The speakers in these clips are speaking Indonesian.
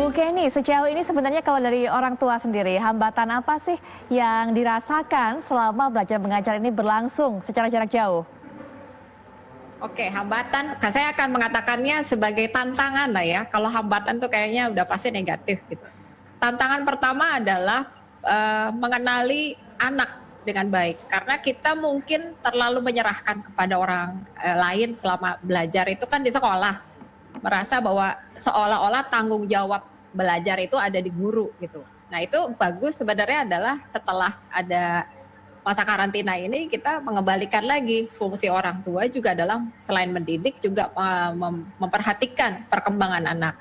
Bu Kenny, sejauh ini sebenarnya kalau dari orang tua sendiri, hambatan apa sih yang dirasakan selama belajar mengajar ini berlangsung secara jarak jauh? Oke, hambatan, saya akan mengatakannya sebagai tantangan lah ya. Kalau hambatan tuh kayaknya udah pasti negatif gitu. Tantangan pertama adalah mengenali anak dengan baik. Karena kita mungkin terlalu menyerahkan kepada orang lain selama belajar itu kan di sekolah. Merasa bahwa seolah-olah tanggung jawab belajar itu ada di guru gitu. Nah itu bagus sebenarnya adalah setelah ada masa karantina ini kita mengembalikan lagi fungsi orang tua juga dalam selain mendidik juga memperhatikan perkembangan anak.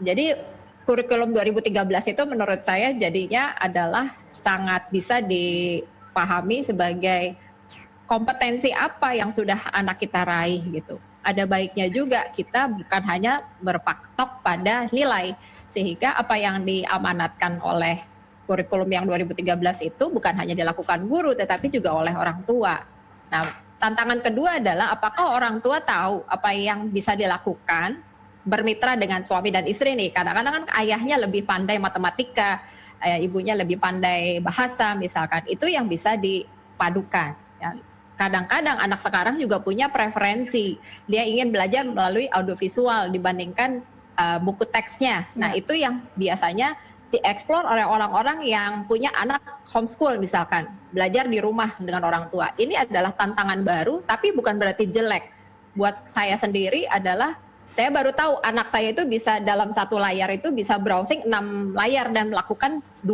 Jadi kurikulum 2013 itu menurut saya jadinya adalah sangat bisa dipahami sebagai kompetensi apa yang sudah anak kita raih gitu. Ada baiknya juga kita bukan hanya berpatok pada nilai, sehingga apa yang diamanatkan oleh kurikulum yang 2013 itu bukan hanya dilakukan guru tetapi juga oleh orang tua. Nah, tantangan kedua adalah apakah orang tua tahu apa yang bisa dilakukan bermitra dengan suami dan istri nih. Kadang-kadang kan ayahnya lebih pandai matematika, ibunya lebih pandai bahasa misalkan. Itu yang bisa dipadukan. Ya. Kadang-kadang anak sekarang juga punya preferensi. Dia ingin belajar melalui audiovisual dibandingkan buku teksnya. Nah, itu yang biasanya dieksplor oleh orang-orang yang punya anak homeschool misalkan, belajar di rumah dengan orang tua. Ini adalah tantangan baru, tapi bukan berarti jelek. Buat saya sendiri adalah, saya baru tahu anak saya itu bisa dalam satu layar itu bisa browsing 6 layar dan melakukan 2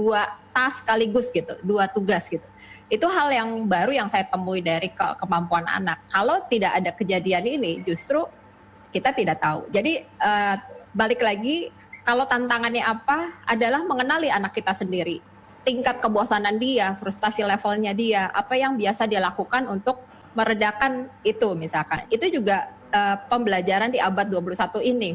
task sekaligus gitu, 2 tugas gitu. Itu hal yang baru yang saya temui dari kemampuan anak. Kalau tidak ada kejadian ini, justru kita tidak tahu. Jadi balik lagi, kalau tantangannya apa adalah mengenali anak kita sendiri. Tingkat kebosanan dia, frustasi levelnya dia, apa yang biasa dia lakukan untuk meredakan itu misalkan. Itu juga pembelajaran di abad 21 ini.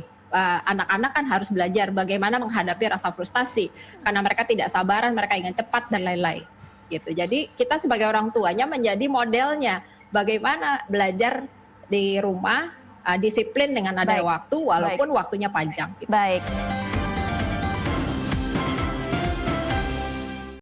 Anak-anak kan harus belajar bagaimana menghadapi rasa frustasi. Karena mereka tidak sabaran, mereka ingin cepat dan lain-lain. Gitu. Jadi kita sebagai orang tuanya menjadi modelnya. Bagaimana belajar di rumah, disiplin dengan ada waktu walaupun waktunya panjang. Gitu. Baik.